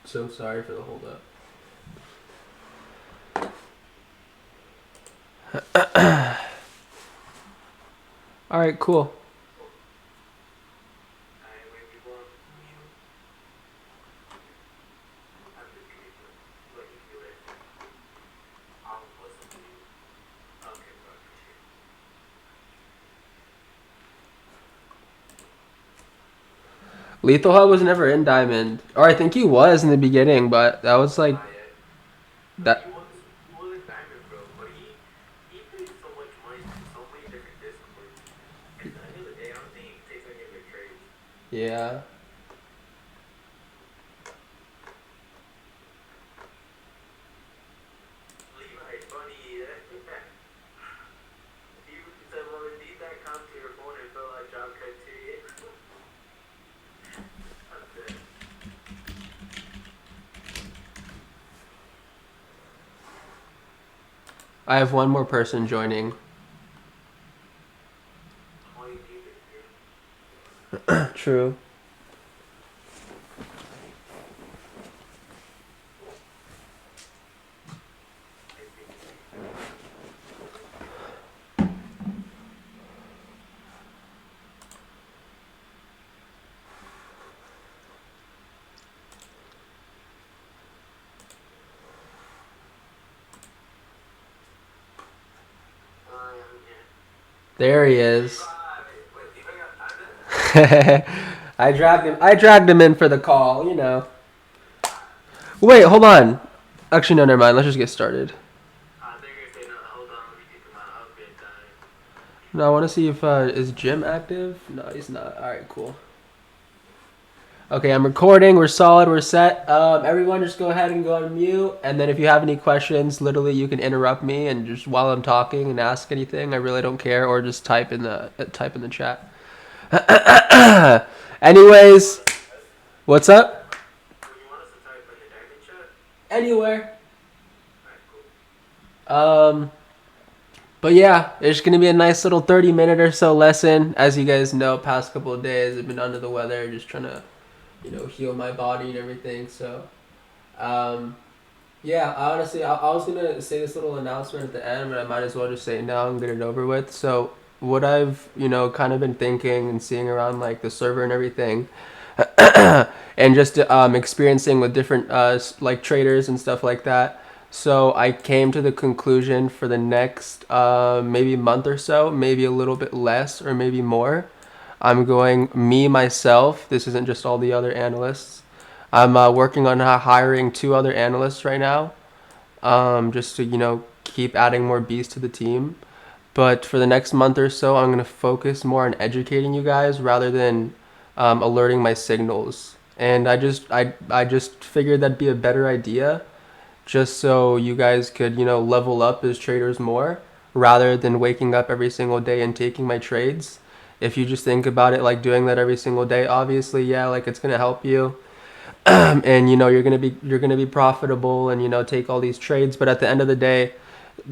So sorry for the hold up. All right, cool. Lethal Hub was never in Diamond, or I think he was in the beginning, but that was like that. Yeah. I have one more person joining. True. There he is. I dragged him. I dragged him in for the call. You know. Wait, hold on. Actually, no, never mind. Let's just get started. No, I want to see if is Jim active. No, he's not. All right, cool. Okay, I'm recording. We're solid. We're set. Everyone, just go ahead and go on mute. And then if you have any questions, literally, you can interrupt me and just while I'm talking and ask anything. I really don't care, or just type in the chat. Anyways, what's up? Anywhere. But yeah, it's gonna be a nice little 30-minute or so lesson. As you guys know, past couple of days I've been under the weather, just trying to, heal my body and everything. So, yeah, honestly, I was gonna say this little announcement at the end, but I might as well just say it now and get it over with. So, what I've kind of been thinking and seeing around like the server and everything, and just experiencing with different like traders and stuff like that. So I came to the conclusion for the next maybe month or so, maybe a little bit less or maybe more. I'm going me myself. This isn't just all the other analysts. I'm working on hiring 2 other analysts right now, just to keep adding more bees to the team. But for the next month or so, I'm gonna focus more on educating you guys rather than alerting my signals. And I just figured that'd be a better idea, just so you guys could level up as traders more rather than waking up every single day and taking my trades. If you just think about it like doing that every single day, obviously, yeah, like it's gonna help you, and you're gonna be profitable and take all these trades. But at the end of the day,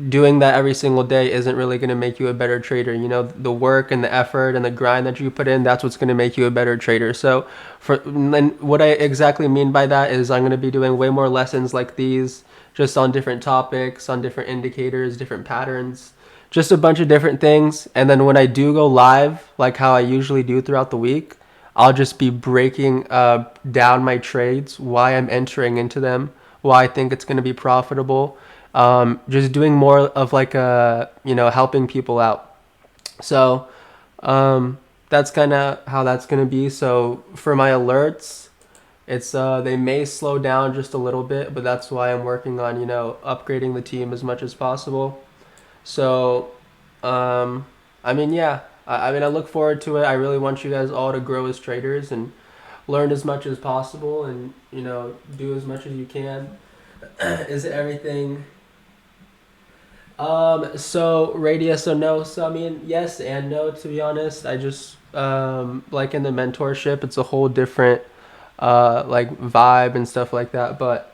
doing that every single day isn't really going to make you a better trader. The work and the effort and the grind that you put in, that's what's going to make you a better trader. So and what I exactly mean by that is I'm going to be doing way more lessons like these, just on different topics, on different indicators, different patterns, just a bunch of different things. And then when I do go live, like how I usually do throughout the week, I'll just be breaking down my trades, why I'm entering into them, why I think it's going to be profitable. Just doing more of like helping people out. So that's kind of how that's going to be. So for my alerts, it's they may slow down just a little bit, but that's why I'm working on upgrading the team as much as possible. So I mean, yeah, I look forward to it. I really want you guys all to grow as traders and learn as much as possible, and do as much as you can. Is everything so radius or no? So I mean, yes and no. To be honest, I just like in the mentorship, it's a whole different like vibe and stuff like that. But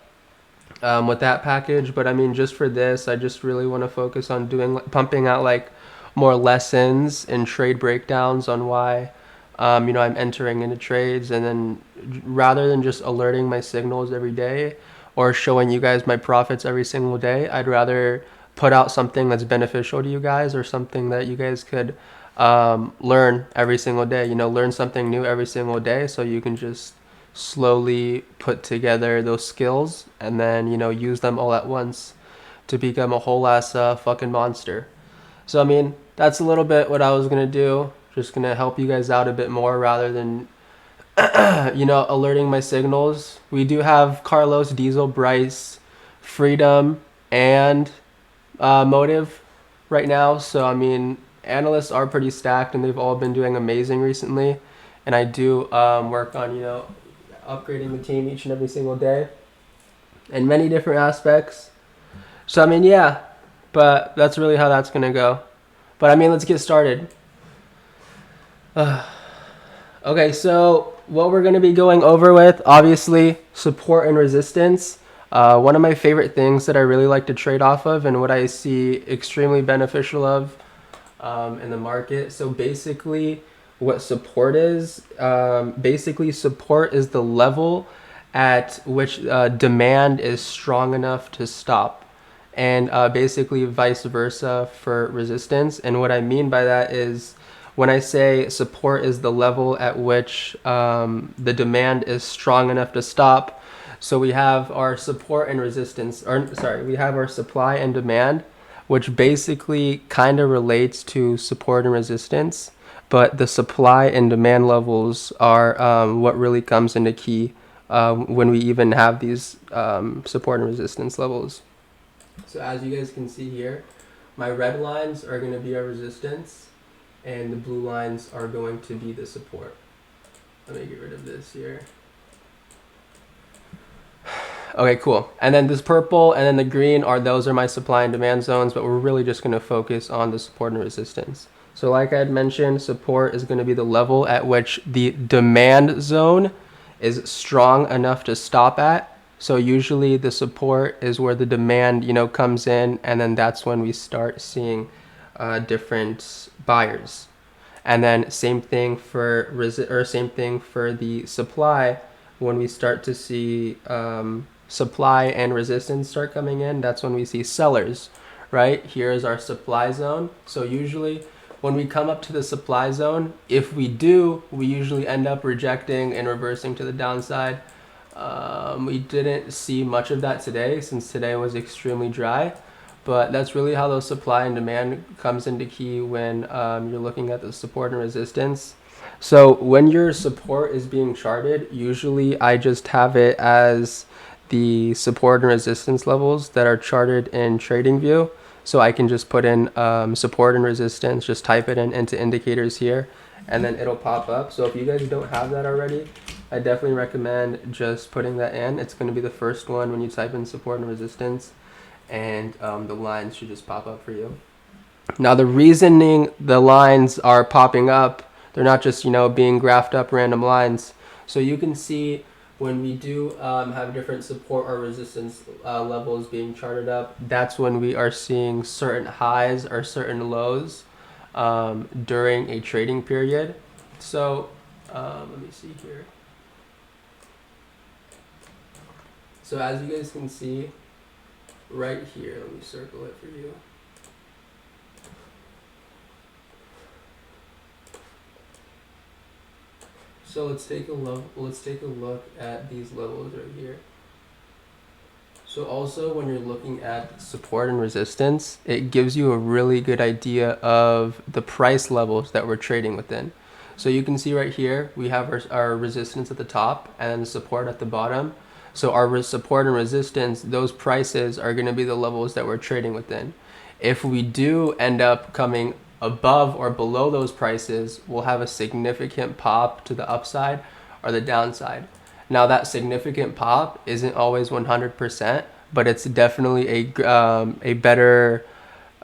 with that package, but I mean, just for this, I just really want to focus on pumping out like more lessons and trade breakdowns on why I'm entering into trades, and then rather than just alerting my signals every day or showing you guys my profits every single day, I'd rather put out something that's beneficial to you guys, or something that you guys could learn every single day. Learn something new every single day, so you can just slowly put together those skills and then use them all at once to become a whole ass fucking monster. So that's a little bit what I was gonna do. Just gonna help you guys out a bit more rather than alerting my signals. We do have Carlos, Diesel, Bryce, Freedom, and Motive right now. So analysts are pretty stacked, and they've all been doing amazing recently. And I do work on upgrading the team each and every single day in many different aspects. So yeah, but that's really how that's gonna go. But let's get started. Okay, so what we're gonna be going over with, obviously, support and resistance. One of my favorite things that I really like to trade off of, and what I see extremely beneficial of in the market. So basically, what support is, support is the level at which demand is strong enough to stop, and basically vice versa for resistance. And what I mean by that is, when I say support is the level at which the demand is strong enough to stop, so we have our support and resistance, or sorry, we have our supply and demand, which basically kind of relates to support and resistance, but the supply and demand levels are what really comes into key when we even have these support and resistance levels. So as you guys can see here, my red lines are going to be our resistance, and the blue lines are going to be the support. Let me get rid of this here. Okay, cool. And then this purple and then the green those are my supply and demand zones, but we're really just going to focus on the support and resistance. So like I had mentioned, support is going to be the level at which the demand zone is strong enough to stop at. So usually the support is where the demand, comes in, and then that's when we start seeing different buyers. And then same thing for same thing for the supply. When we start to see supply and resistance start coming in, that's when we see sellers. Right here is our supply zone. So usually when we come up to the supply zone, if we usually end up rejecting and reversing to the downside. We didn't see much of that today, since today was extremely dry, but that's really how those supply and demand comes into key when you're looking at the support and resistance. So when your support is being charted, usually I just have it as the support and resistance levels that are charted in TradingView. So I can just put in support and resistance, just type it into indicators here, and then it'll pop up. So if you guys don't have that already, I definitely recommend just putting that in. It's going to be the first one when you type in support and resistance, and the lines should just pop up for you. Now the reasoning the lines are popping up, they're not just being graphed up random lines. So you can see when we do have different support or resistance levels being charted up, that's when we are seeing certain highs or certain lows during a trading period. So let me see here. So as you guys can see right here, let me circle it for you. So let's take a look at these levels right here. So also when you're looking at support and resistance, it gives you a really good idea of the price levels that we're trading within. So you can see right here, we have our resistance at the top and support at the bottom. So our support and resistance, those prices are going to be the levels that we're trading within. If we do end up coming above or below those prices, we'll have a significant pop to the upside or the downside. Now that significant pop isn't always 100%, but it's definitely a better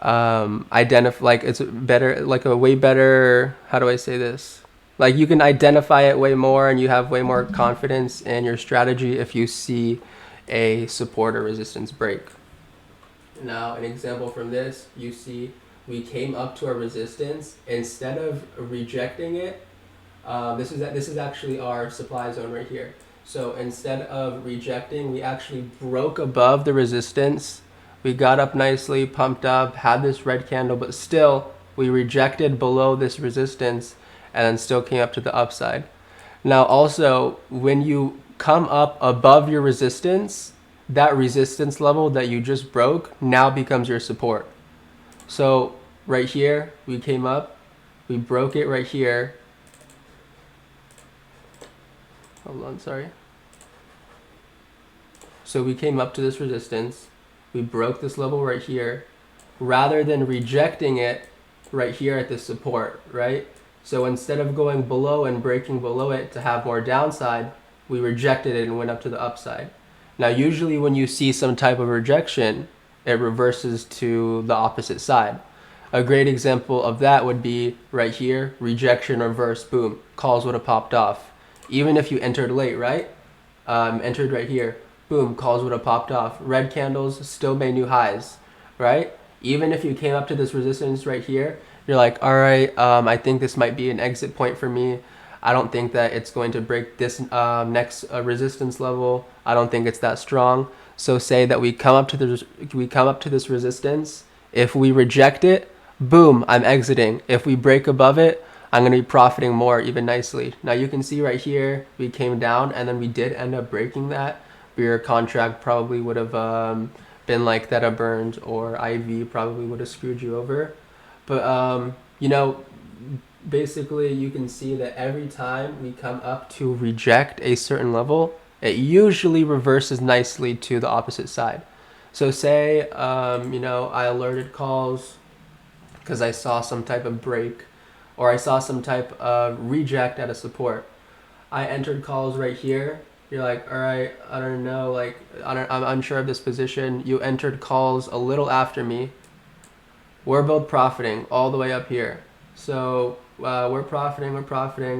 it's better, like a way better, how do I say this? Like you can identify it way more, and you have way more confidence in your strategy if you see a support or resistance break. Now, an example from this, you see we came up to our resistance. Instead of rejecting it, This is actually our supply zone right here. So instead of rejecting, we actually broke above the resistance. We got up nicely, pumped up, had this red candle, but still we rejected below this resistance and then still came up to the upside. Now also, when you come up above your resistance, that resistance level that you just broke now becomes your support. So right here, we came up, we broke it right here. Hold on, sorry. So we came up to this resistance, we broke this level right here, rather than rejecting it right here at the support, right? So instead of going below and breaking below it to have more downside, we rejected it and went up to the upside. Now, usually when you see some type of rejection, it reverses to the opposite side. A great example of that would be right here, rejection, reverse, boom, calls would have popped off. Even if you entered late, right? Entered right here, boom, calls would have popped off. Red candles still made new highs, right? Even if you came up to this resistance right here, you're like, all right, I think this might be an exit point for me. I don't think that it's going to break this next resistance level. I don't think it's that strong. So say that we come up to this resistance. If we reject it, boom, I'm exiting. If we break above it, I'm going to be profiting more even nicely. Now you can see right here, we came down and then we did end up breaking that. Your contract probably would have been like Theta burned, or IV probably would have screwed you over. But, you know, basically you can see that every time we come up to reject a certain level, it usually reverses nicely to the opposite side. So say, you know, I alerted calls because I saw some type of break or I saw some type of reject at a support. I entered calls right here. You're like, all right, I don't know, like, I'm unsure of this position. You entered calls a little after me. We're both profiting all the way up here. So we're profiting.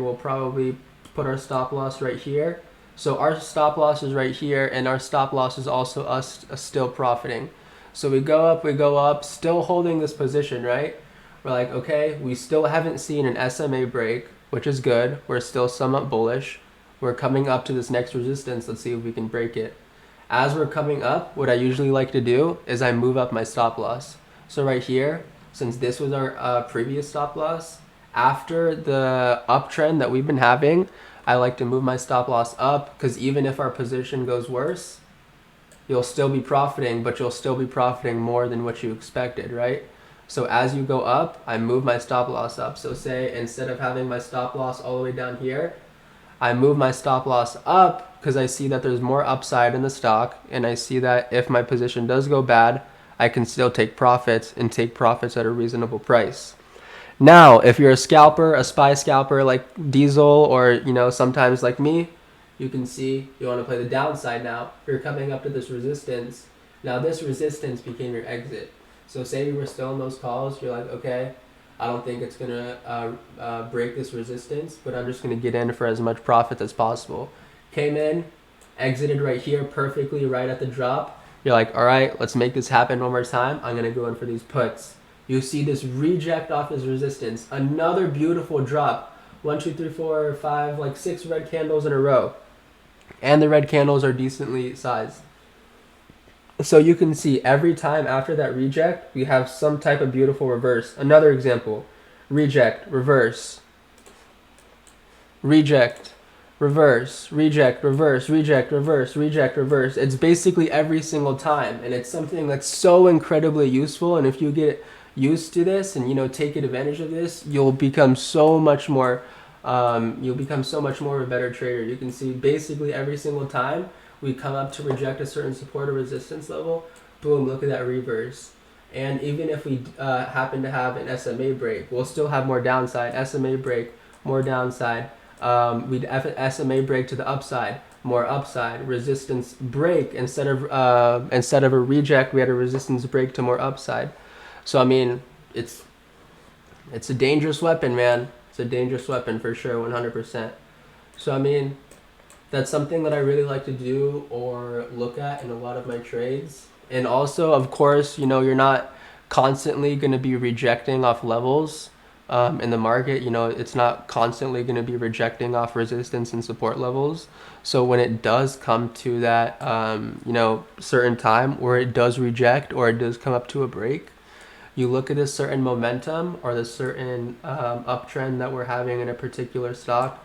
We'll probably put our stop loss right here. So our stop loss is right here, and our stop loss is also us still profiting. So we go up, still holding this position, right? We're like, okay, we still haven't seen an SMA break, which is good. We're still somewhat bullish. We're coming up to this next resistance. Let's see if we can break it. As we're coming up, what I usually like to do is I move up my stop loss. So right here, since this was our previous stop loss, after the uptrend that we've been having, I like to move my stop loss up because even if our position goes worse, you'll still be profiting, but you'll still be profiting more than what you expected, right? So as you go up, I move my stop loss up. So say instead of having my stop loss all the way down here, I move my stop loss up because I see that there's more upside in the stock, and I see that if my position does go bad, I can still take profits and take profits at a reasonable price. Now, if you're a scalper, a SPY scalper like Diesel, or you know, sometimes like me, you can see you want to play the downside now. You're coming up to this resistance. Now this resistance became your exit. So say you were still in those calls, you're like, okay, I don't think it's gonna break this resistance, but I'm just gonna get in for as much profit as possible. Came in, exited right here perfectly right at the drop. You're like, all right, let's make this happen one more time. I'm gonna go in for these puts. You see this reject off his resistance. Another beautiful drop. 1, 2, 3, 4, 5, like 6 red candles in a row. And the red candles are decently sized. So you can see every time after that reject, we have some type of beautiful reverse. Another example, reject, reverse, reject, reverse, reject, reverse, reject, reverse, reject, reverse. It's basically every single time, and it's something that's so incredibly useful. And if you get used to this and, you know, take advantage of this, you'll become so much more of a better trader. You can see basically every single time we come up to reject a certain support or resistance level, boom, look at that reverse. And even if we happen to have an SMA break, we'll still have more downside. SMA break, more downside. We'd SMA break to the upside, more upside. Resistance break, instead of a reject, we had a resistance break to more upside. So I mean, it's a dangerous weapon, man. It's a dangerous weapon for sure, 100%. So I mean, that's something that I really like to do or look at in a lot of my trades. And also, of course, you know, you're not constantly going to be rejecting off levels. in the market. You know, it's not constantly going to be rejecting off resistance and support levels. So when it does come to that, you know, certain time where it does reject or it does come up to a break, you look at a certain momentum or the certain uptrend that we're having in a particular stock.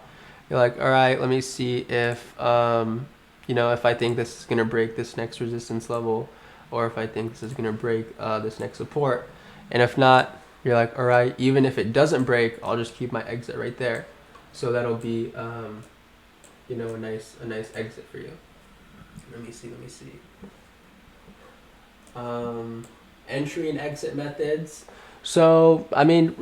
You're like, all right, let me see if, you know, if I think this is going to break this next resistance level, or if I think this is going to break this next support. And if not, you're like, all right, even if it doesn't break, I'll just keep my exit right there. So that'll be, you know, a nice exit for you. Let me see. Entry and exit methods. So I mean,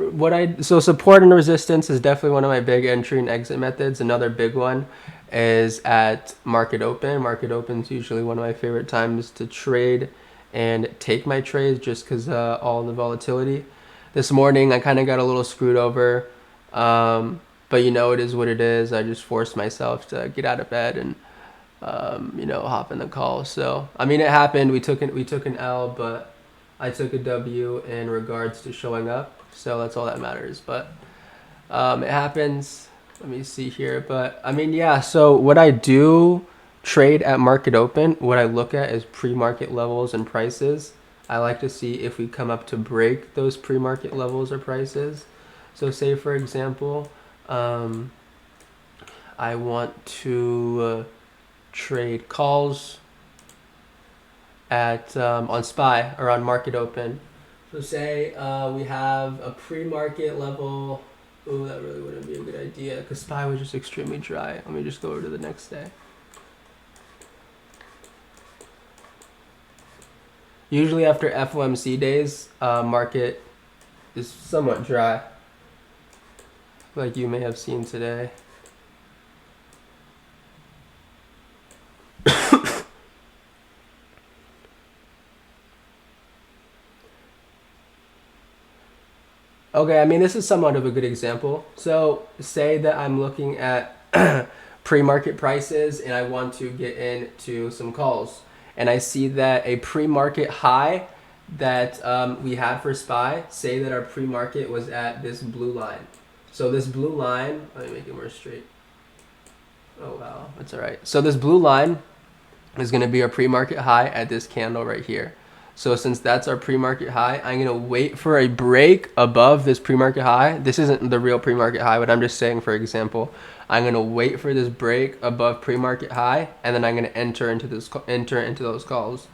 so support and resistance is definitely one of my big entry and exit methods. Another big one is at market open. Market open is usually one of my favorite times to trade and take my trades, just because all the volatility. This morning I kind of got a little screwed over, but you know, it is what it is. I just forced myself to get out of bed and you know, hop in the call. So I mean, it happened. We took an L, but I took a W in regards to showing up. So that's all that matters. But it happens. Let me see here. But I mean, yeah. So what I do trade at market open, what I look at is pre-market levels and prices. I like to see if we come up to break those pre-market levels or prices. So say for example, I want to trade calls at on SPY or on market open. So say we have a pre-market level. Ooh, that really wouldn't be a good idea because SPY was just extremely dry. Let me just go over to the next day. Usually after FOMC days, market is somewhat dry, like you may have seen today. Okay, I mean, this is somewhat of a good example. So say that I'm looking at pre-market prices and I want to get into some calls. And I see that a pre-market high that we had for SPY, say that our pre-market was at this blue line. So this blue line, let me make it more straight. Oh, wow, that's all right. So this blue line is going to be our pre-market high at this candle right here. So since that's our pre-market high, I'm going to wait for a break above this pre-market high. This isn't the real pre-market high, but I'm just saying, for example, I'm going to wait for this break above pre-market high, and then I'm going to enter into those calls.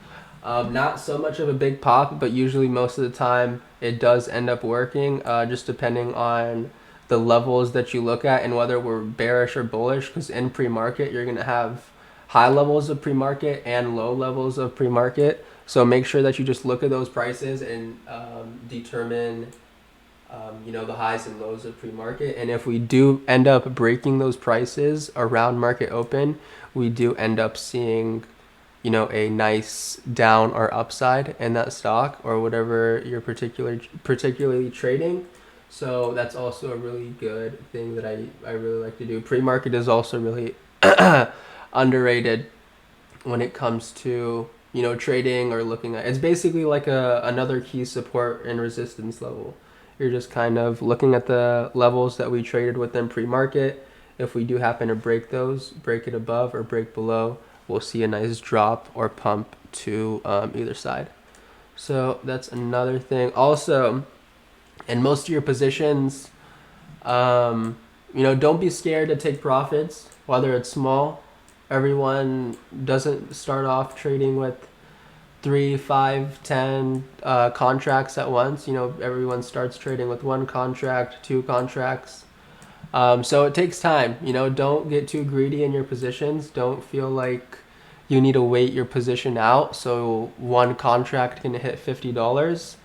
Not so much of a big pop, but usually most of the time it does end up working, just depending on the levels that you look at and whether we're bearish or bullish, because in pre-market you're going to have high levels of pre-market and low levels of pre-market. So make sure that you just look at those prices and determine, you know, the highs and lows of pre-market. And if we do end up breaking those prices around market open, we do end up seeing, you know, a nice down or upside in that stock or whatever you're particularly trading. So that's also a really good thing that I really like to do. Pre-market is also really underrated when it comes to, you know, trading or looking at. It's basically like another key support and resistance level. You're just kind of looking at the levels that we traded within pre-market. If we do happen to break those, break it above or break below, we'll see a nice drop or pump to either side. So that's another thing. Also, in most of your positions, you know, don't be scared to take profits, whether it's small. Everyone doesn't start off trading with 3, 5, 10 contracts at once. You know, everyone starts trading with 1 contract, 2 contracts. So it takes time. You know, don't get too greedy in your positions. Don't feel like you need to wait your position out so 1 contract can hit $50.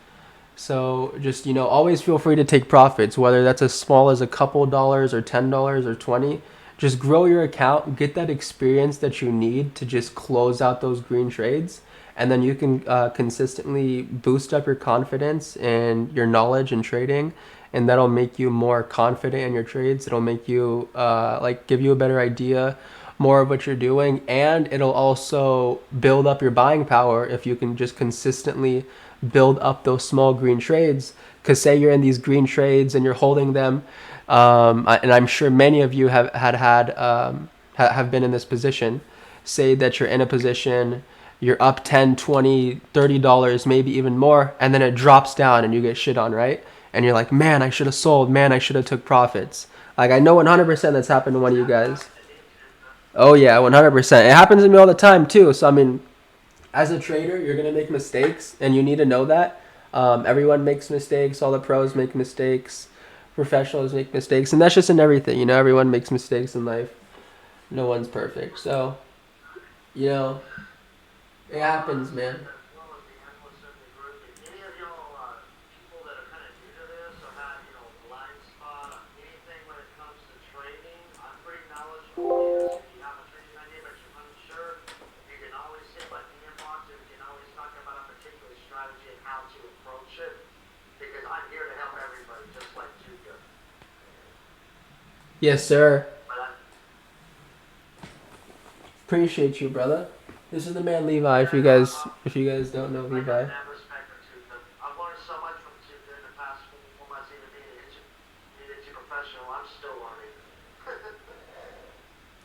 So just, you know, always feel free to take profits, whether that's as small as a couple dollars or $10 or 20. Just grow your account, get that experience that you need to just close out those green trades, and then you can consistently boost up your confidence and your knowledge in trading, and that'll make you more confident in your trades. It'll make you like give you a better idea more of what you're doing, and it'll also build up your buying power if you can just consistently build up those small green trades, Because say you're in these green trades and you're holding them, and I'm sure many of you have been in this position. Say that you're in a position, you're up 10, 20, $30, maybe even more, and then it drops down and you get shit on, right? And you're like, man, I should have sold. Man, I should have took profits. Like, I know 100% that's happened to one of you guys. Oh yeah, 100%. It happens to me all the time too. So I mean, as a trader, you're gonna make mistakes, and you need to know that. Everyone makes mistakes. All the pros make mistakes. Professionals make mistakes, and that's just in everything. You know, everyone makes mistakes in life. No one's perfect. So, you know, it happens, man. Yes, sir. Appreciate you, brother. This is the man Levi. If you guys don't know Levi,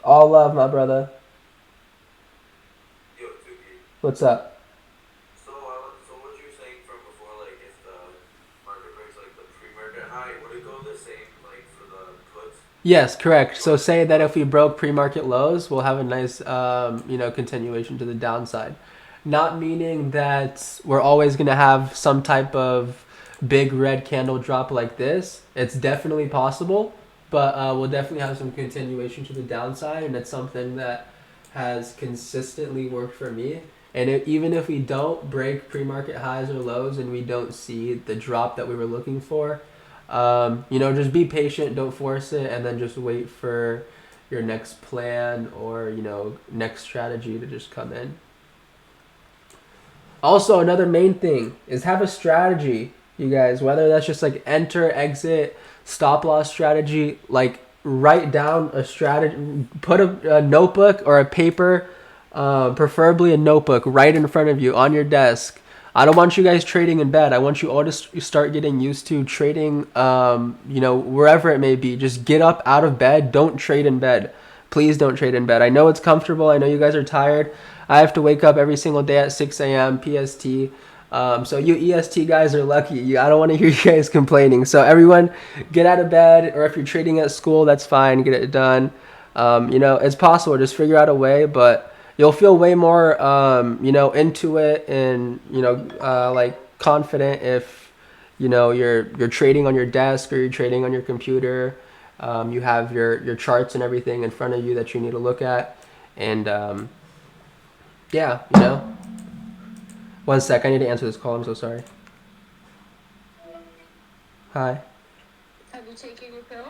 all love, my brother. What's up? Yes, correct. So say that if we broke pre-market lows, we'll have a nice, continuation to the downside. Not meaning that we're always going to have some type of big red candle drop like this. It's definitely possible, but we'll definitely have some continuation to the downside, and it's something that has consistently worked for me. And even if we don't break pre-market highs or lows and we don't see the drop that we were looking for, just be patient, don't force it, and then just wait for your next plan or, next strategy to just come in. Also, another main thing is have a strategy, you guys, whether that's just like enter, exit, stop loss strategy, like write down a strategy, put a notebook or a paper, preferably a notebook, right in front of you on your desk. I don't want you guys trading in bed. I want you all to start getting used to trading, wherever it may be. Just get up out of bed. Don't trade in bed. Please don't trade in bed. I know it's comfortable. I know you guys are tired. I have to wake up every single day at 6 a.m. PST. So you EST guys are lucky. I don't want to hear you guys complaining. So everyone, get out of bed, or if you're trading at school, that's fine. Get it done. It's possible. Just figure out a way, but you'll feel way more, into it and like confident if you're trading on your desk or you're trading on your computer. You have your charts and everything in front of you that you need to look at, and yeah, 1 sec, I need to answer this call. I'm so sorry. Hi. Have you taken your pill?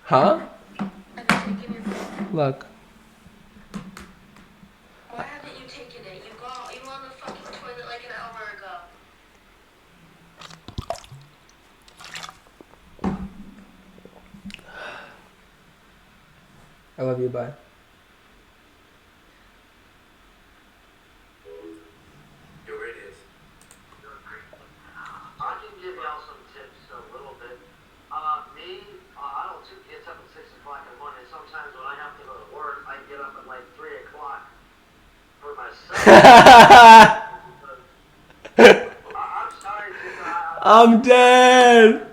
Huh? Have you taken your pill? Look. Why haven't you taken it? You were on the fucking toilet like an hour ago. I love you. Bye. I'm dead.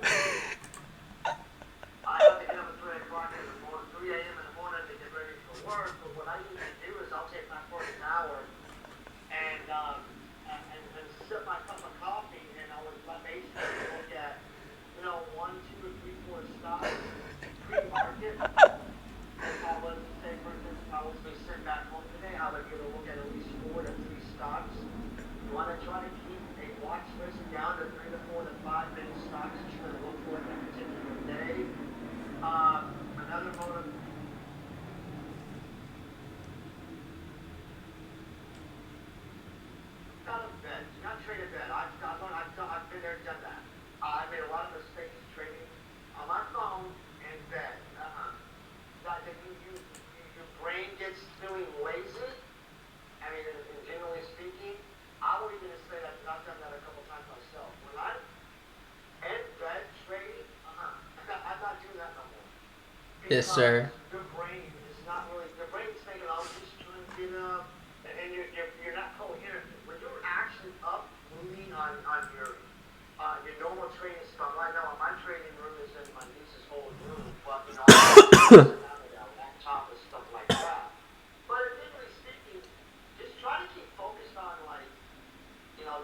Yes, sir. your brain is not really your brain is thinking, "Oh, just trying to get up," and you're not coherent. When you're actually up, moving on your normal training spot. Right now, my training room is in my niece's old room, but I have a decent amount of that laptop and stuff like that. But generally speaking, just try to keep focused on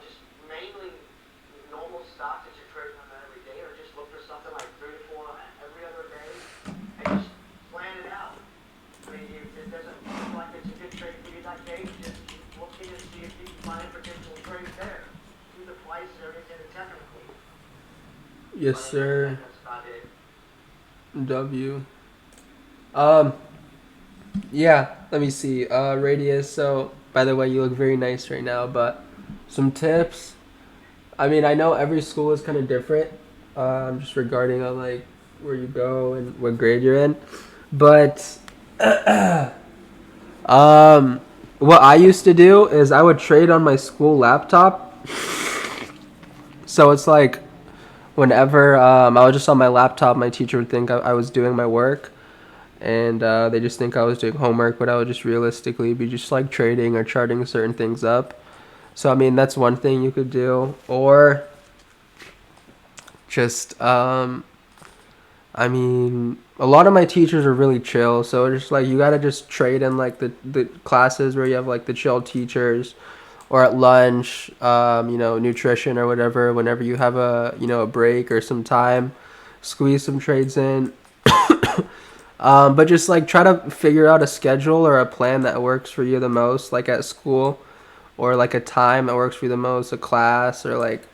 just mainly normal stocks that you're trading on every day, or just look for something like 3 to 4 every other day, and just plan it out. I mean, if it doesn't look like it's a good trade for you that day, just keep looking and see if you can find potential trades there. See the price and everything technically. Yes, But other than that, sir. that's about it. W. Um, yeah, let me see. Radius. So, by the way, you look very nice right now, but some tips. I mean, I know every school is kind of different, just regarding on like where you go and what grade you're in. But what I used to do is I would trade on my school laptop. So it's like whenever I was just on my laptop, my teacher would think I was doing my work, and they just think I was doing homework, but I would just realistically be just like trading or charting certain things up. So I mean, that's one thing you could do, or just I mean, a lot of my teachers are really chill, so it's just like you gotta just trade in like the classes where you have like the chill teachers, or at lunch, nutrition or whatever. Whenever you have a break or some time, squeeze some trades in. But just like try to figure out a schedule or a plan that works for you the most, like at school, or like a time that works for you the most, a class, or like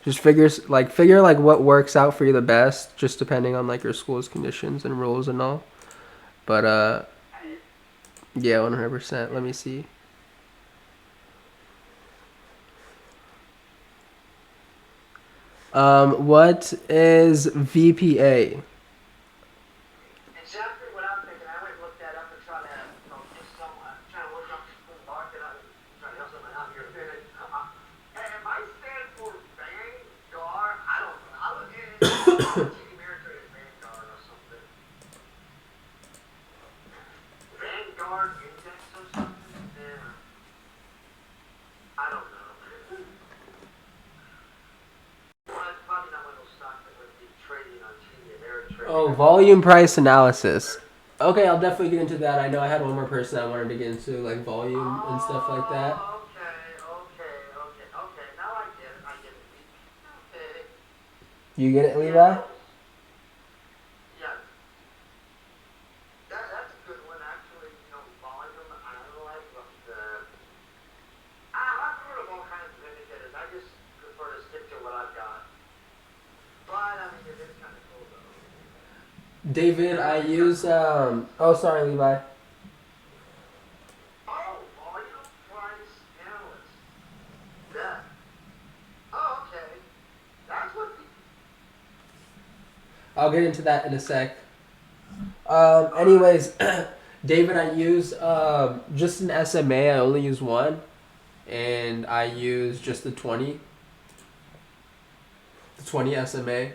just figure like what works out for you the best, just depending on like your school's conditions and rules and all. But yeah, 100%. Let me see. What is VPA? Exactly what I'm thinking. I went and looked that up and try to, get some, try to look up the market on, try to help someone out here a bit. It might stand for Vanguard. I don't know. It says on the TD Ameritrade as Vanguard or something. Vanguard Index or something. Yeah, I don't know. Well, it's probably not one of those stocks that would be trading on TD Ameritrade. Oh, I think volume price TD analysis. Ameritrade. Okay, I'll definitely get into that. I know I had one more person I wanted to get into, like volume and stuff like that. Oh, okay. Now I get it. Okay. You get it, Yeah, Levi? those. Yeah, that's a good one actually. Volume. I don't like the. I've heard of all kinds of indicators. I just prefer to stick to what I've got. But I mean, it is kind of cool though. David, I Very use interesting trade. Oh, sorry, Levi. Oh, volume price analyst. Yeah. Oh, okay. That's what. I'll get into that in a sec. All right. Anyways, David, I use just an SMA. I only use one, and I use just the 20 SMA.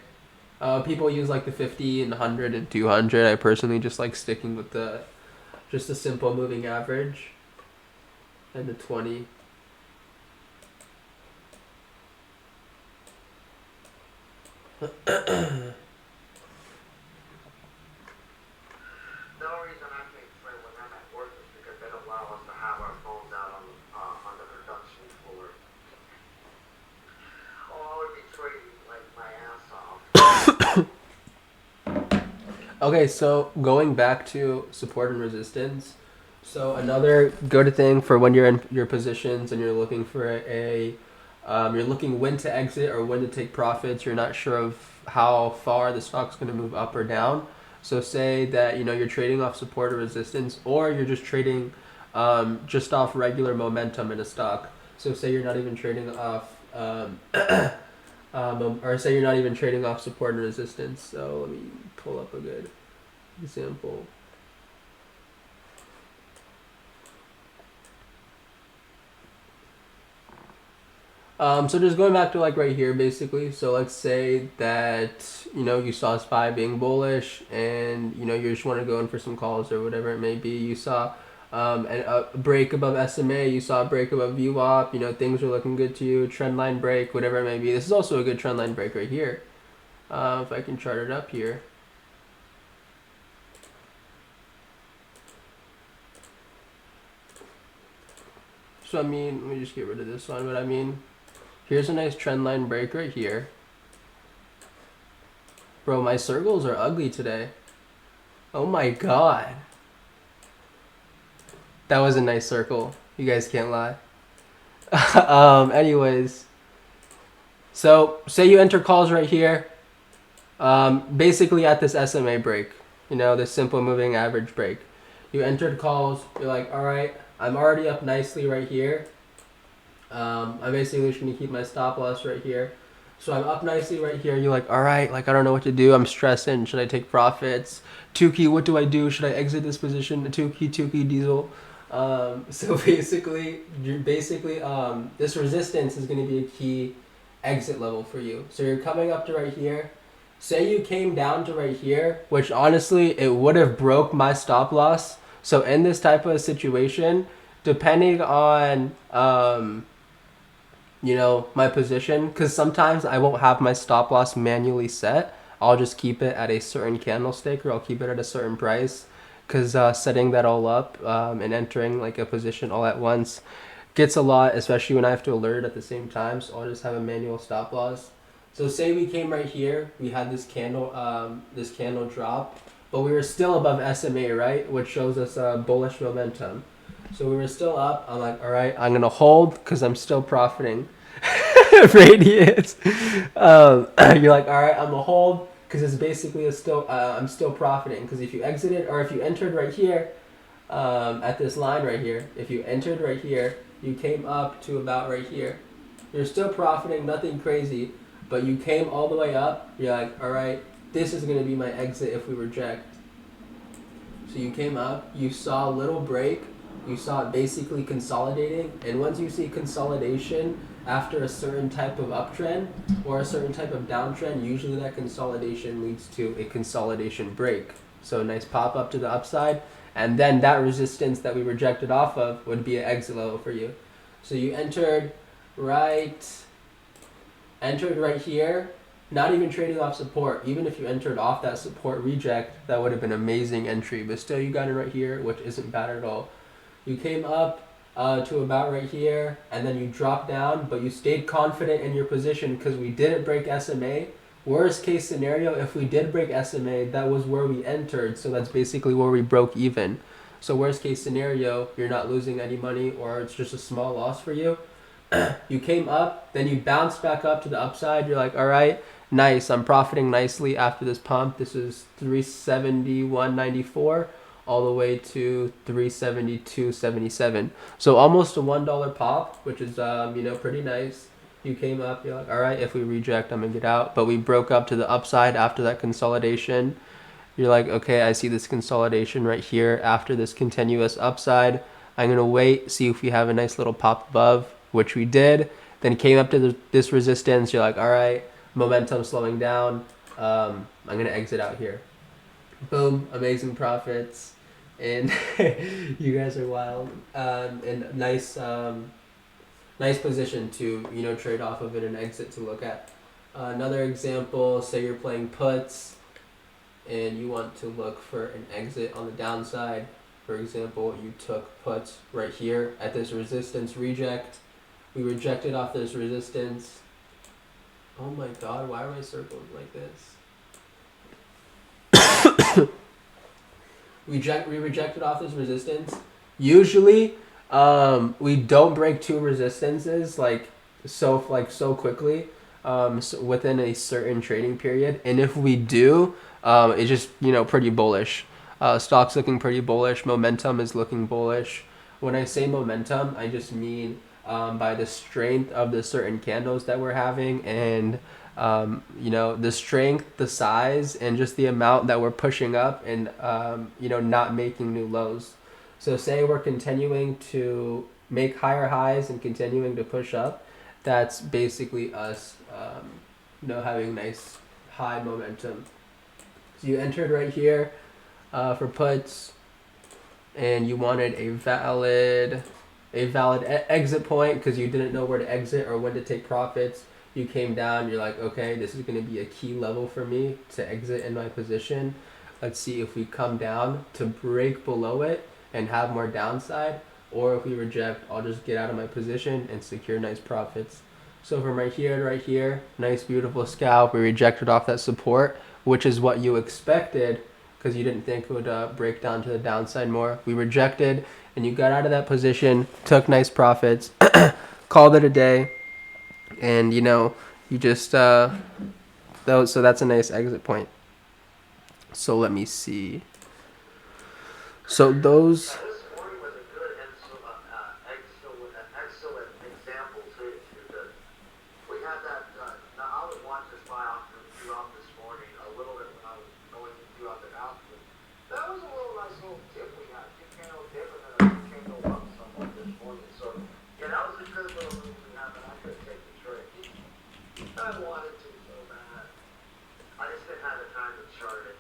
People use like the 50 and 100 and 200. I personally just like sticking with the just a simple moving average and the 20. The only reason I can't trade when I'm at work is because they don't allow us to have our phones out on the production floor. Oh, I would be trading like my ass off. Okay, so going back to support and resistance. So another good thing for when you're in your positions and you're looking for you're looking when to exit or when to take profits. You're not sure of how far the stock's going to move up or down. So say that you're trading off support or resistance, or you're just trading just off regular momentum in a stock. So say you're not even trading off or say you're not even trading off support and resistance. So let me pull up a good example. So just going back to like right here, basically. So let's say that you saw SPY being bullish, and you just want to go in for some calls or whatever it may be. You saw a break above SMA. You saw a break above VWAP. Things are looking good to you. Trend line break, whatever it may be. This is also a good trend line break right here. If I can chart it up here. So I mean, let me just get rid of this one. But I mean, here's a nice trend line break right here. Bro, my circles are ugly today. Oh my god. That was a nice circle. You guys can't lie. Anyways. So, say you enter calls right here. Basically at this SMA break. This simple moving average break. You entered calls. You're like, alright, I'm already up nicely right here. I'm basically just going to keep my stop loss right here. So I'm up nicely right here. You're like, all right, like I don't know what to do. I'm stressing. Should I take profits? Tukey, what do I do? Should I exit this position? Tukey, diesel. So basically, this resistance is going to be a key exit level for you. So you're coming up to right here. Say you came down to right here, which honestly, it would have broke my stop loss. So in this type of situation, depending on my position, because sometimes I won't have my stop loss manually set. I'll just keep it at a certain candlestick, or I'll keep it at a certain price, because setting that all up and entering like a position all at once gets a lot, especially when I have to alert at the same time. So I'll just have a manual stop loss. So say we came right here, we had this candle drop, but we were still above SMA, right, which shows us bullish momentum. So we were still up. I'm like, all right, I'm gonna hold because I'm still profiting. Radius. You're like, all right, I'm gonna hold because it's basically I'm still profiting, because if you exited or if you entered right here, at this line right here, if you entered right here, you came up to about right here. You're still profiting, nothing crazy, but you came all the way up. You're like, all right, this is gonna be my exit if we reject. So you came up, you saw a little break, you saw it basically consolidating, and once you see consolidation after a certain type of uptrend or a certain type of downtrend, usually that consolidation leads to a consolidation break. So a nice pop up to the upside, and then that resistance that we rejected off of would be an exit level for you. So you right entered right here, not even trading off support. Even if you entered off that support reject, that would have been amazing entry. But still, you got it right here, which isn't bad at all. You came up to about right here, and then you dropped down, but you stayed confident in your position because we didn't break SMA. Worst case scenario, if we did break SMA, that was where we entered, so that's basically where we broke even. So worst case scenario, you're not losing any money, or it's just a small loss for you. You came up, then you bounced back up to the upside. You're like, all right, nice. I'm profiting nicely after this pump. This is 371.94 all the way to 372.77. So almost a $1 pop, which is pretty nice. You came up. You're like, all right, if we reject, I'm gonna get out. But we broke up to the upside after that consolidation. You're like, okay, I see this consolidation right here after this continuous upside. I'm going to wait, see if we have a nice little pop above, which we did. Then came up to this resistance. You're like, all right, momentum slowing down. I'm going to exit out here. Boom, amazing profits. And you guys are wild. And nice position to, trade off of it and exit to look at. Another example, say you're playing puts and you want to look for an exit on the downside. For example, you took puts right here at this resistance reject. We rejected off this resistance. Oh my god, why are my circles like this? We rejected off this resistance. Usually, we don't break two resistances so quickly, so within a certain trading period. And if we do, it's just pretty bullish. Stock's looking pretty bullish. Momentum is looking bullish. When I say momentum, I just mean by the strength of the certain candles that we're having, and the strength, the size, and just the amount that we're pushing up, and not making new lows. So say we're continuing to make higher highs and continuing to push up, that's basically us, having nice high momentum. So you entered right here for puts, and you wanted a valid exit point because you didn't know where to exit or when to take profits. You came down. You're like, okay, this is going to be a key level for me to exit in my position. Let's see if we come down to break below it and have more downside, or if we reject, I'll just get out of my position and secure nice profits. So from right here to right here, nice beautiful scalp. We rejected off that support, which is what you expected because you didn't think it would break down to the downside more. We rejected, and you got out of that position, took nice profits, called it a day, and you just so that's a nice exit point. So let me see. So those. This morning was a good excellent example too, because we had that. Now I was watching this buy off throughout this morning a little bit when I was going throughout the afternoon. That was a little nice little dip we had. Two candle dip and then a two candle up somewhat this morning. So yeah, that was a good little move we had, but I could take the trade. I wanted to so bad. I just didn't have the time to chart it.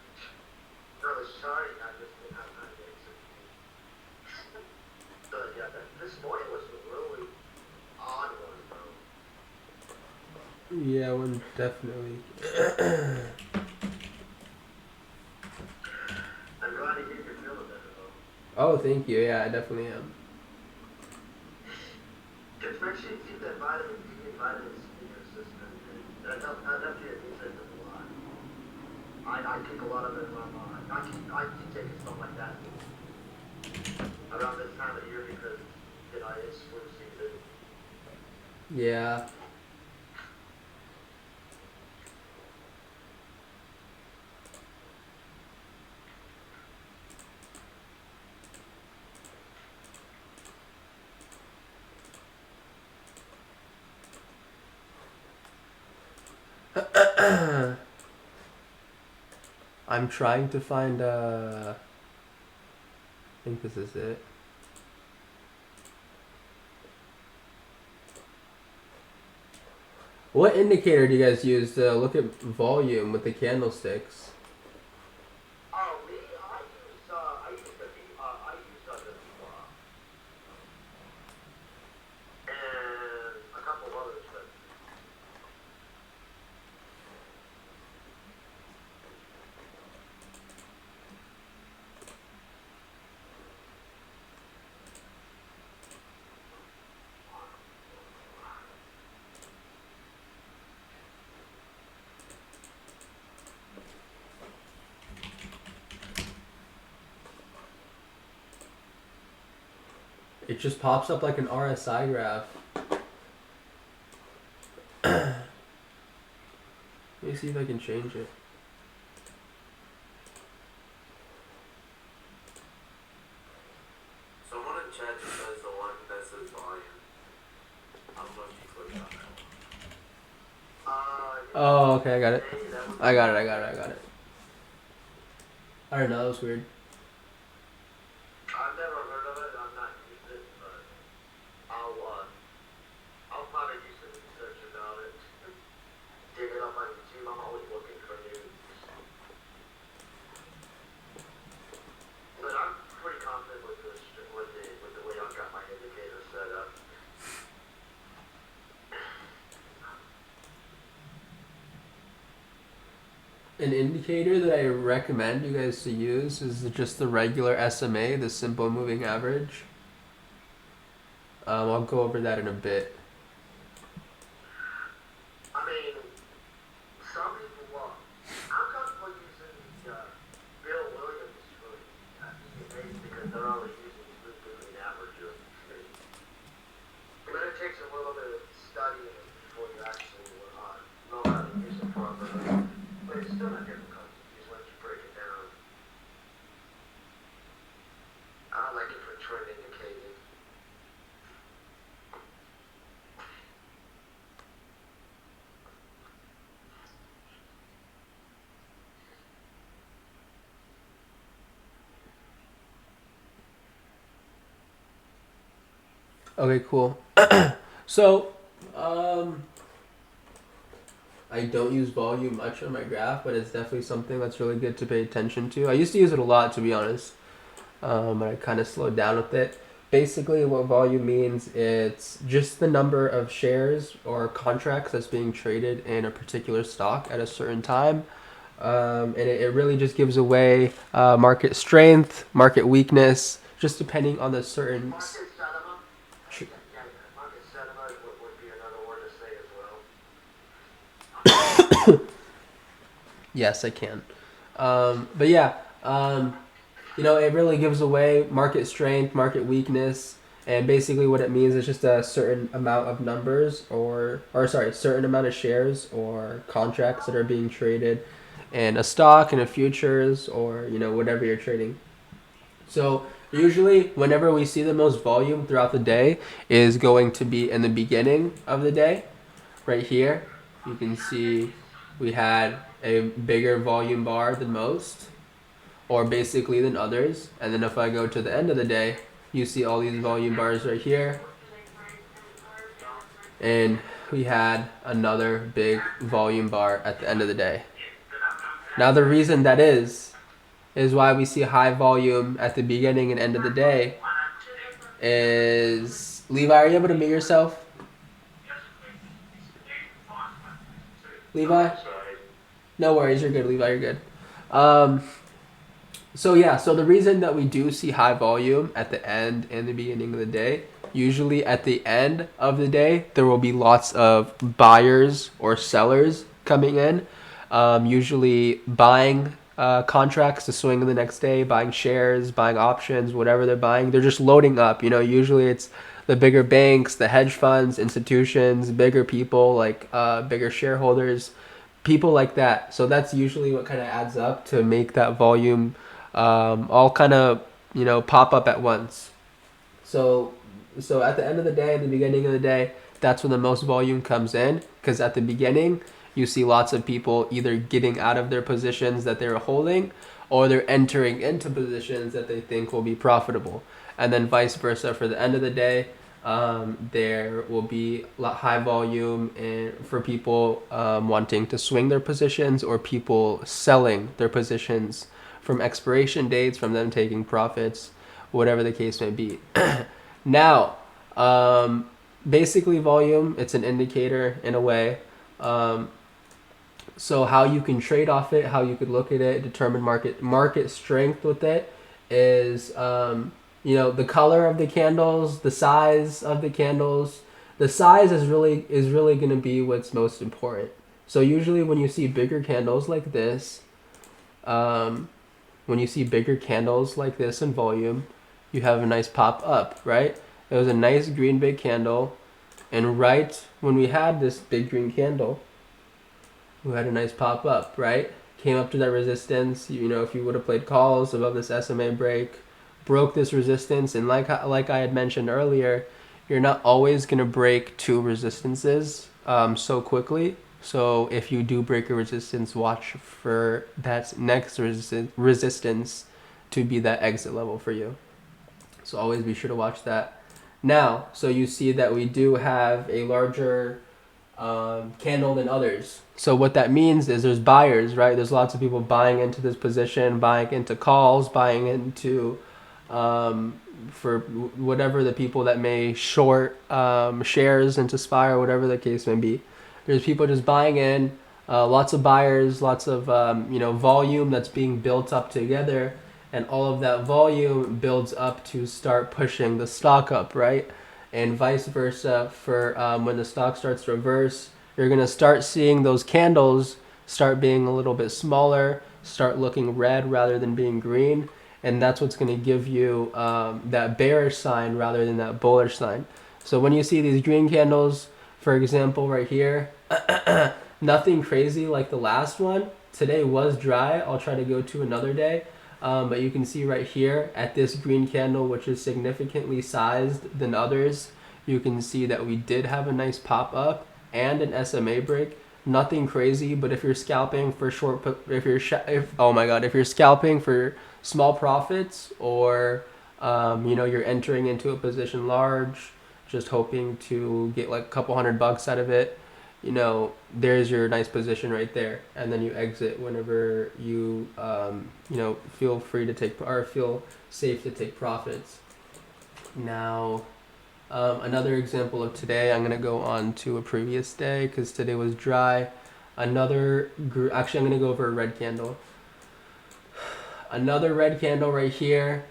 For the charting, I just didn't have time to execute. But yeah, this morning was a really odd one, bro. Yeah, one definitely. I'm glad to hear you're feeling better though. Oh, thank you. Yeah, I definitely am. Just make sure you keep that vitamin D and vitamin C in your system. That helps your immune system a lot. I take a lot of it in my mind. I keep taking stuff like that around this time of year because it's flu season. Yeah. I'm trying to find. I think this is it. What indicator do you guys use to look at volume with the candlesticks? Oh, me? I use the V-Block and a couple others, but It just pops up like an RSI graph. Let me see if I can change it. Someone in chat just says the one that says volume. I don't know if you clicked on that one. Oh, okay, I got it. hey, that was I got it. I got it. I got it. I don't know. That was weird. I've never heard of it. I've not used it, but I'll probably do some research about it. Dig it up on YouTube. I'm always looking for news. But I'm pretty confident with the way I've got my indicator set up. An indicator that I recommend you guys to use is just the regular SMA, the simple moving average. I'll go over that in a bit. I mean, some people will. I'm comfortable using the Bill Williams for EMAs because they're only using the moving averages. But then it takes a little bit of studying before you actually know how to use it properly. But it's still not difficult to use once you break it down. I don't like it for trend indicated. Okay, cool. So Um, I don't use volume much on my graph, but it's definitely something that's really good to pay attention to. I used to use it a lot, to be honest, but I kind of slowed down with it. Basically, what volume means, it's just the number of shares or contracts that's being traded in a particular stock at a certain time. And it really just gives away market strength, market weakness, just depending on the certain. Market sentiment. Yeah, market sentiment would be another word to say as well. Yes, I can. But yeah, it really gives away market strength, market weakness, and basically what it means is just a certain amount of numbers or sorry, certain amount of shares or contracts that are being traded in a stock, in a futures, or whatever you're trading. So usually, whenever we see the most volume throughout the day, is going to be in the beginning of the day. Right here, you can see we had a bigger volume bar than most, or basically than others. And then if I go to the end of the day, you see all these volume bars right here. And we had another big volume bar at the end of the day. Now the reason that is why we see high volume at the beginning and end of the day is, Levi, are you able to mute yourself? Levi? Sorry. No worries, you're good, Levi, you're good. Um, so the reason that we do see high volume at the end and the beginning of the day, usually at the end of the day, there will be lots of buyers or sellers coming in, usually buying contracts to swing in the next day, buying shares, buying options, whatever they're buying. They're just loading up. Usually it's the bigger banks, the hedge funds, institutions, bigger people like bigger shareholders, people like that. So that's usually what kind of adds up to make that volume all kind of pop up at once. So so at the end of the day, at the beginning of the day, that's when the most volume comes in, because at the beginning you see lots of people either getting out of their positions that they're holding, or they're entering into positions that they think will be profitable, and then vice versa for the end of the day. There will be high volume for people wanting to swing their positions, or people selling their positions from expiration dates, from them taking profits, whatever the case may be. Now, basically, volume, it's an indicator in a way. Um, so how you can trade off it, how you could look at it, determine market strength with it, is the color of the candles, the size of the candles. The size is really going to be what's most important. So usually when you see bigger candles like this, um, when you see bigger candles like this in volume, you have a nice pop up, right? It was a nice green big candle, and right when we had this big green candle, we had a nice pop up, right? Came up to that resistance. If you would have played calls above this SMA break, broke this resistance, and like I had mentioned earlier, you're not always gonna break two resistances so quickly. So if you do break a resistance, watch for that next resistance to be that exit level for you. So always be sure to watch that. Now, so you see that we do have a larger candle than others. So what that means is there's buyers, right? There's lots of people buying into this position, buying into calls, buying into for whatever the people that may short shares into SPY, or whatever the case may be. There's people just buying in, lots of buyers, lots of volume that's being built up together, and all of that volume builds up to start pushing the stock up, right? And vice versa for when the stock starts to reverse, you're gonna start seeing those candles start being a little bit smaller, start looking red rather than being green, and that's what's going to give you that bearish sign rather than that bullish sign. So when you see these green candles, for example, right here, nothing crazy like the last one. Today was dry. I'll try to go to another day. But you can see right here at this green candle, which is significantly sized than others, you can see that we did have a nice pop up and an SMA break. Nothing crazy, but if you're scalping for if you're scalping for small profits, or you're entering into a position large, just hoping to get like a couple $100 out of it, there's your nice position right there, and then you exit whenever you feel free to take or feel safe to take profits. Now, another example of today, I'm gonna go on to a previous day because today was dry. Actually, I'm gonna go over a red candle. Another red candle right here,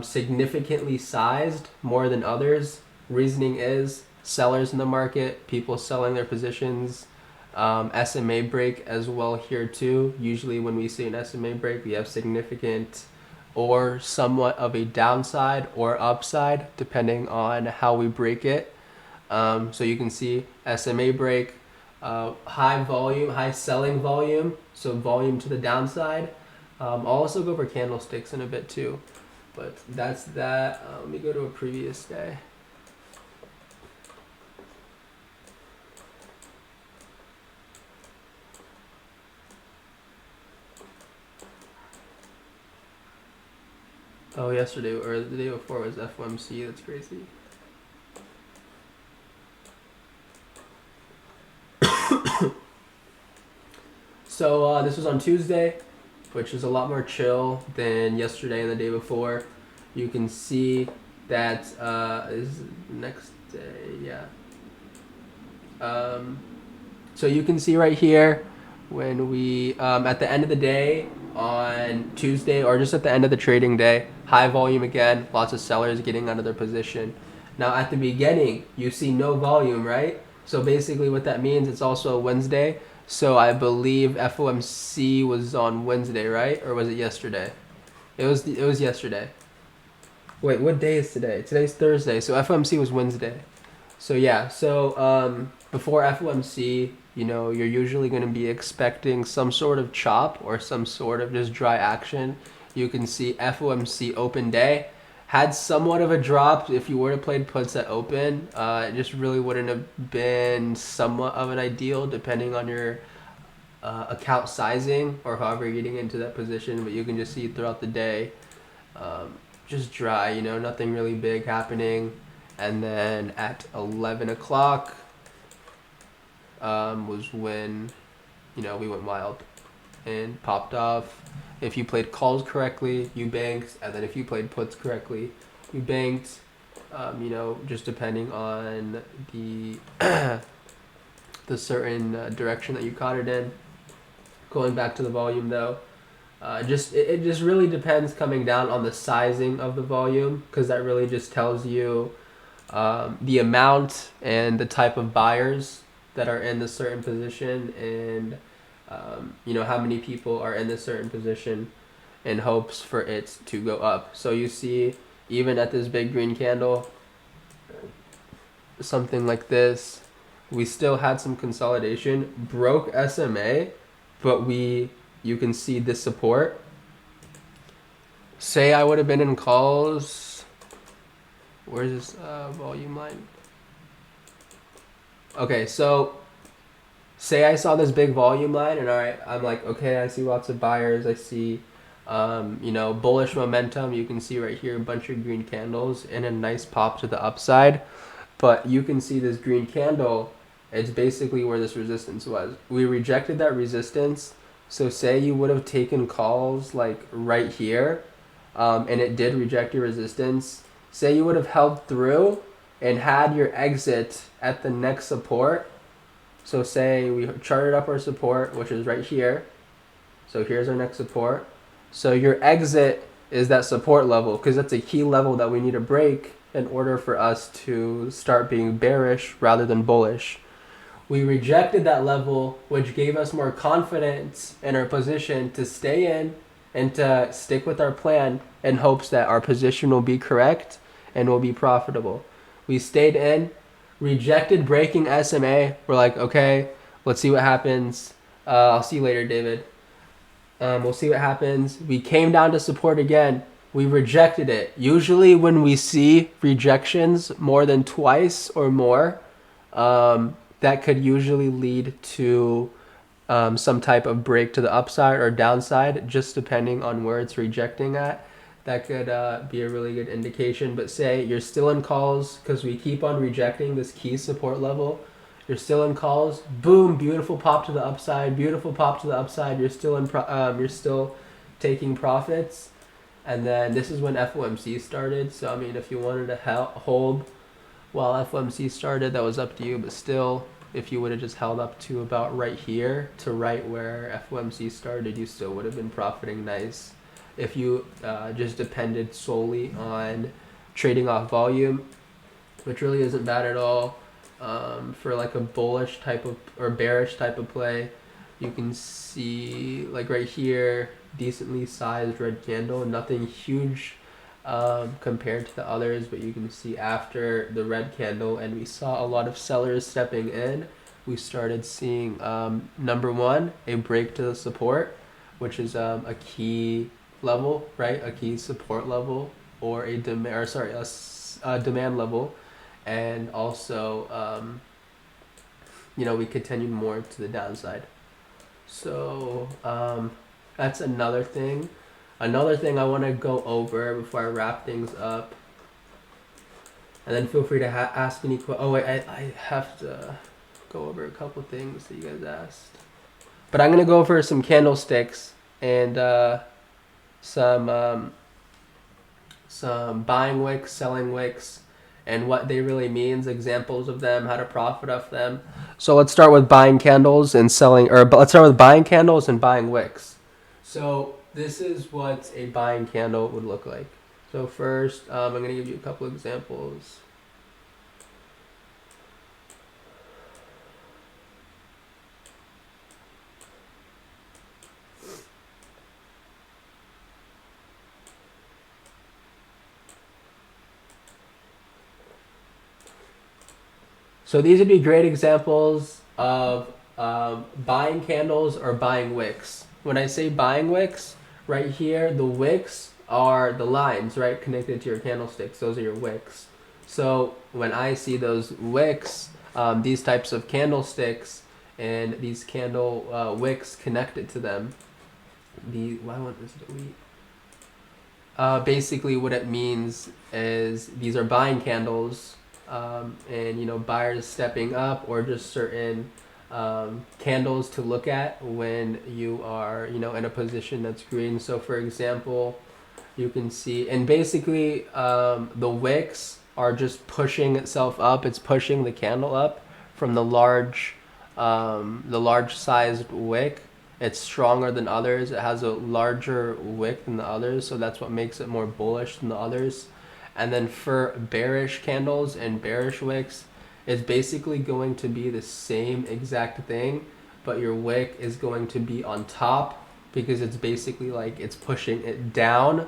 significantly sized more than others. Reasoning is sellers in the market, people selling their positions. SMA break as well here too. Usually when we see an SMA break, we have significant or somewhat of a downside or upside depending on how we break it. So you can see SMA break, high volume, high selling volume, so volume to the downside. I'll also go over candlesticks in a bit too, but that's that. Let me go to a previous day. Oh, yesterday or the day before was FOMC. That's crazy. So this was on Tuesday, which is a lot more chill than yesterday and the day before. You can see that is next day, yeah. So you can see right here when we at the end of the day on Tuesday or just at the end of the trading day, high volume again, lots of sellers getting out of their position. Now at the beginning, you see no volume, right? So basically what that means, it's also a Wednesday. So I believe FOMC was on Wednesday, right? Or was it yesterday? It was yesterday. Wait, what day is today? Today's Thursday. So FOMC was Wednesday. So yeah, before FOMC, you're usually going to be expecting some sort of chop or some sort of just dry action. You can see FOMC open day had somewhat of a drop. If you were to play puts at open, it just really wouldn't have been somewhat of an ideal depending on your account sizing or however you're getting into that position. But you can just see throughout the day, just dry, nothing really big happening. And then at 11 o'clock was when, we went wild and popped off. If you played calls correctly, you banked. And then if you played puts correctly, you banked. Just depending on the the certain direction that you caught it in. Going back to the volume though, it just really depends coming down on the sizing of the volume because that really just tells you the amount and the type of buyers that are in this certain position and how many people are in this certain position in hopes for it to go up. So you see even at this big green candle, something like this, we still had some consolidation, broke SMA, but you can see this support. Say I would have been in calls. Where's this volume line? Okay, so say I saw this big volume line, and all right, I'm like, okay, I see lots of buyers. I see, bullish momentum. You can see right here a bunch of green candles and a nice pop to the upside. But you can see this green candle. It's basically where this resistance was. We rejected that resistance. So say you would have taken calls like right here, and it did reject your resistance. Say you would have held through and had your exit at the next support. So say we charted up our support, which is right here. So here's our next support. So your exit is that support level because that's a key level that we need to break in order for us to start being bearish rather than bullish. We rejected that level, which gave us more confidence in our position to stay in and to stick with our plan in hopes that our position will be correct and will be profitable. We stayed in, rejected breaking SMA. We're like, okay, let's see what happens. I'll see you later, David. We'll see what happens. We came down to support again. We rejected it. Usually when we see rejections more than twice or more, that could usually lead to some type of break to the upside or downside, just depending on where it's rejecting at. that could be a really good indication. But say you're still in calls because we keep on rejecting this key support level. You're still in calls. Boom! Beautiful pop to the upside. Beautiful pop to the upside. You're still in. You're still taking profits. And then this is when FOMC started. So I mean, if you wanted to hold while FOMC started, that was up to you. But still, if you would have just held up to about right here to right where FOMC started, you still would have been profiting nice. If you just depended solely on trading off volume, which really isn't bad at all. For like a bullish type of or bearish type of play, you can see like right here, decently sized red candle, nothing huge compared to the others, but you can see after the red candle and we saw a lot of sellers stepping in, we started seeing number one, a break to the support, which is a key level, right? A key support level or a demand, or sorry, a demand level, and also we continued more to the downside. So that's another thing. Another thing I want to go over before I wrap things up, and then feel free to ask any questions. Oh wait, I have to go over a couple things that you guys asked. But I'm gonna go over some candlesticks and some buying wicks, selling wicks, and what they really means, examples of them, how to profit off them. So let's start with buying candles and selling, or let's start with buying candles and buying wicks. So this is what a buying candle would look like. So first, I'm going to give you a couple examples. So these would be great examples of buying candles or buying wicks. When I say buying wicks, right here, the wicks are the lines, right, connected to your candlesticks. Those are your wicks. So when I see those wicks, these types of candlesticks and these candle wicks connected to them, why won't this delete? Basically, what it means is these are buying candles, and buyers stepping up, or just certain candles to look at when you are in a position that's green. So, for example, you can see, and basically, the wicks are just pushing itself up. It's pushing the candle up from the large sized wick. It's stronger than others. It has a larger wick than the others, so that's what makes it more bullish than the others. And then for bearish candles and bearish wicks, it's basically going to be the same exact thing, but your wick is going to be on top because it's basically like it's pushing it down,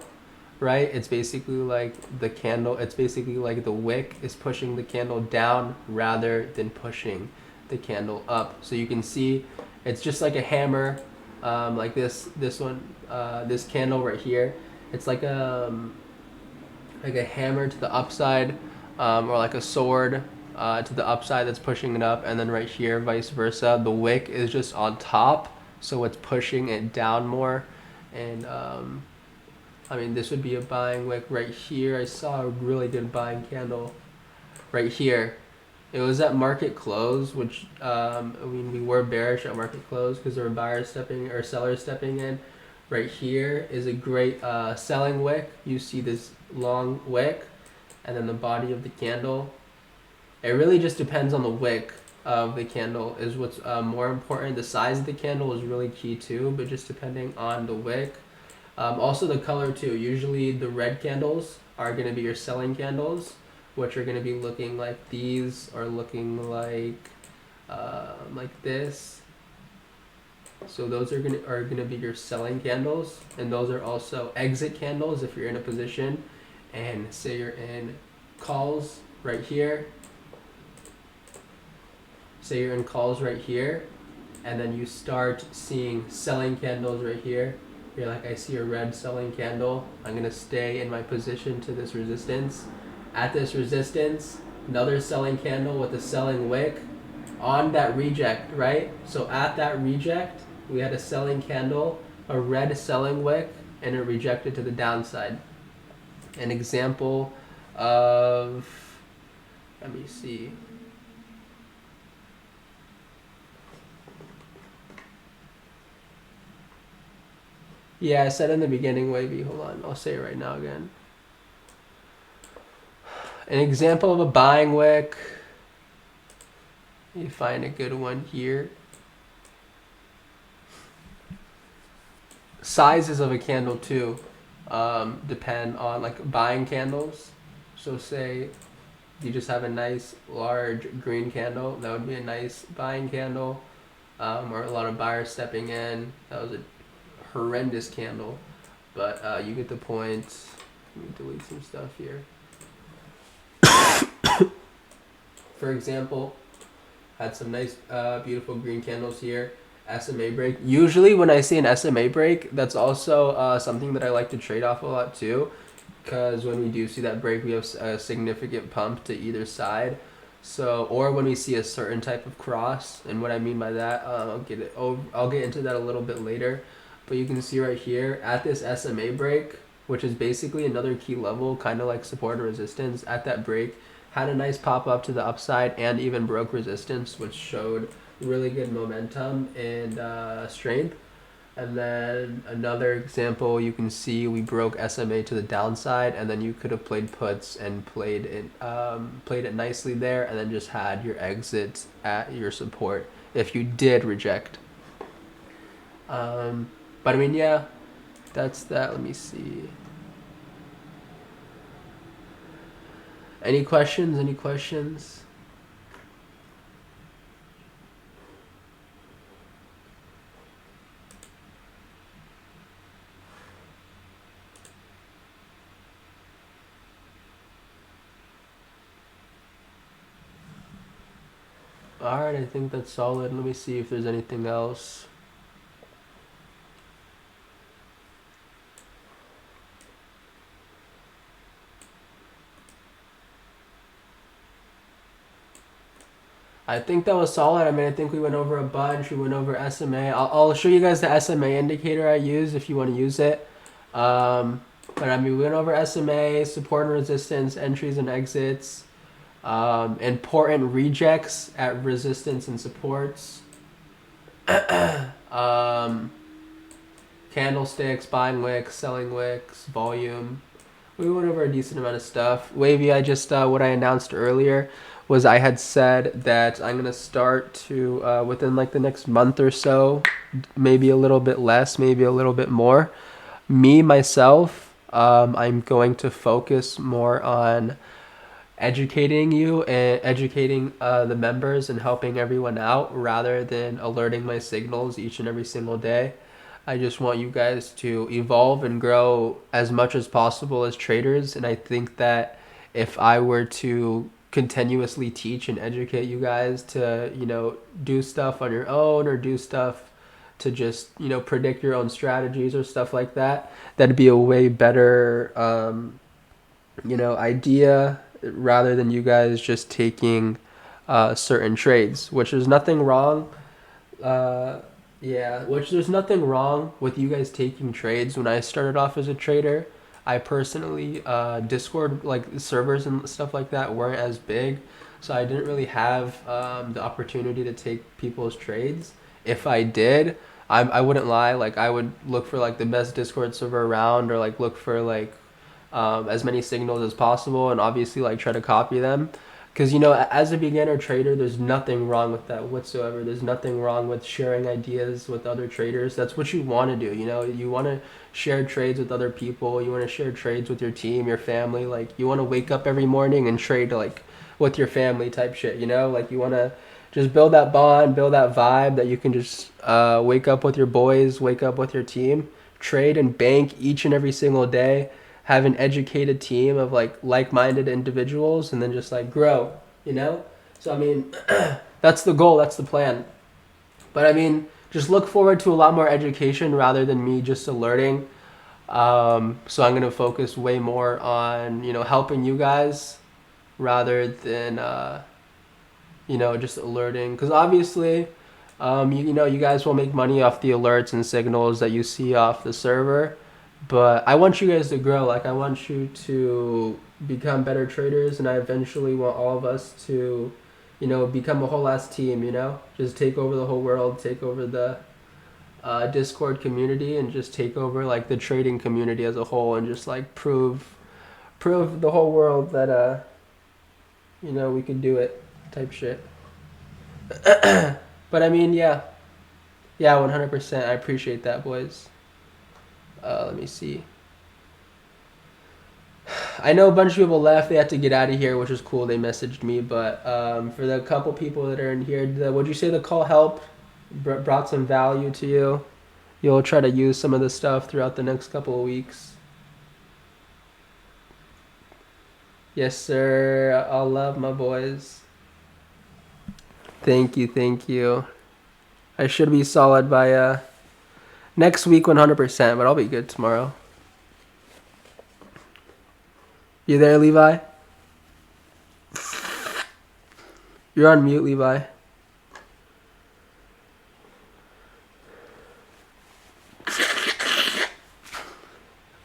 right? It's basically like it's basically like the wick is pushing the candle down rather than pushing the candle up. So you can see it's just like a hammer, like this one, this candle right here. It's like a hammer to the upside, or like a sword to the upside that's pushing it up, and then right here, vice versa. The wick is just on top, so it's pushing it down more. And I mean, this would be a buying wick right here. I saw a really good buying candle right here. It was at market close, which we were bearish at market close because there were sellers stepping in. Right here is a great selling wick. You see this long wick, and then the body of the candle. It really just depends on the wick of the candle is what's more important. The size of the candle is really key too, but just depending on the wick. Also the color too. Usually the red candles are going to be your selling candles, which are going to be looking like these, or looking like this. So those are gonna be your selling candles, and those are also exit candles if you're in a position, and say you're in calls right here. Say you're in calls right here, and then you start seeing selling candles right here. You're like, I see a red selling candle. I'm gonna stay in my position to this resistance. At this resistance, another selling candle with a selling wick on that reject, right? So at that reject, we had a selling candle, a red selling wick, and it rejected to the downside. An example of, let me see. Yeah, I said in the beginning, Wavy. Hold on, I'll say it right now again. An example of a buying wick. You find a good one here. Sizes of a candle too depend on like buying candles. So say you just have a nice large green candle, that would be a nice buying candle. Or a lot of buyers stepping in. That was a horrendous candle, but you get the point. Let me delete some stuff here. For example, had some nice, beautiful green candles here. SMA break. Usually, when I see an SMA break, that's also something that I like to trade off a lot too, because when we do see that break, we have a significant pump to either side. So, or when we see a certain type of cross, and what I mean by that, I'll get into that a little bit later. But you can see right here at this SMA break, which is basically another key level, kind of like support or resistance. At that break, had a nice pop up to the upside and even broke resistance, which showed really good momentum and strength. And then another example, you can see we broke SMA to the downside, and then you could have played puts and played it nicely there, and then just had your exit at your support if you did reject. But I mean, yeah, that's that. Let me see. Any questions? Any questions? All right, I think that's solid. Let me see if there's anything else. I think that was solid. I mean, I think we went over a bunch. We went over SMA. I'll show you guys the SMA indicator I use if you want to use it. But I mean, we went over SMA, support and resistance, entries and exits, important rejects at resistance and supports, um, candlesticks, buying wicks, selling wicks, volume. We went over a decent amount of stuff. Wavy, I just what I announced earlier was I had said that I'm gonna start to within like the next month or so, maybe a little bit less, maybe a little bit more. Me myself, I'm going to focus more on educating you and educating the members and helping everyone out rather than alerting my signals each and every single day. I just want you guys to evolve and grow as much as possible as traders. And I think that if I were to continuously teach and educate you guys to, do stuff on your own or do stuff to just, predict your own strategies or stuff like that, that'd be a way better, idea rather than you guys just taking certain trades, which is nothing wrong. Uh, yeah, which there's nothing wrong with you guys taking trades. When I started off as a trader, I personally Discord like servers and stuff like that weren't as big, so I didn't really have the opportunity to take people's trades. If I did, I wouldn't lie. Like I would look for like the best Discord server around, or like look for like as many signals as possible, and obviously like try to copy them. Because as a beginner trader, there's nothing wrong with that whatsoever. There's nothing wrong with sharing ideas with other traders. That's what you want to do. You want to share trades with other people. You want to share trades with your team, your family. Like you want to wake up every morning and trade like with your family type shit. Like you want to just build that bond, build that vibe that you can just wake up with your boys, wake up with your team, trade and bank each and every single day, have an educated team of like-minded individuals, and then just like grow. So I mean, that's the goal, that's the plan. But I mean, just look forward to a lot more education rather than me just alerting. So I'm gonna focus way more on helping you guys rather than just alerting, because obviously you guys will make money off the alerts and signals that you see off the server, But I want you guys to grow. Like I want you to become better traders, and I eventually want all of us to, become a whole ass team. Just take over the whole world, take over the Discord community, and just take over like the trading community as a whole, and just like prove the whole world that we could do it, type shit. But I mean, yeah, yeah, 100%. I appreciate that, boys. Let me see. I know a bunch of people left. They had to get out of here, which is cool. They messaged me, but for the couple people that are in here, would you say the call helped? Brought some value to you? You'll try to use some of this stuff throughout the next couple of weeks. Yes, sir. I'll love my boys. Thank you, thank you. I should be solid by next week 100%, but I'll be good tomorrow. You there, Levi? You're on mute, Levi.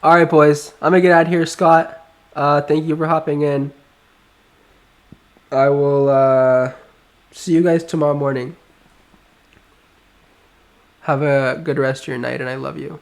All right, boys. I'm gonna get out of here, Scott. Thank you for hopping in. I will see you guys tomorrow morning. Have a good rest of your night, and I love you.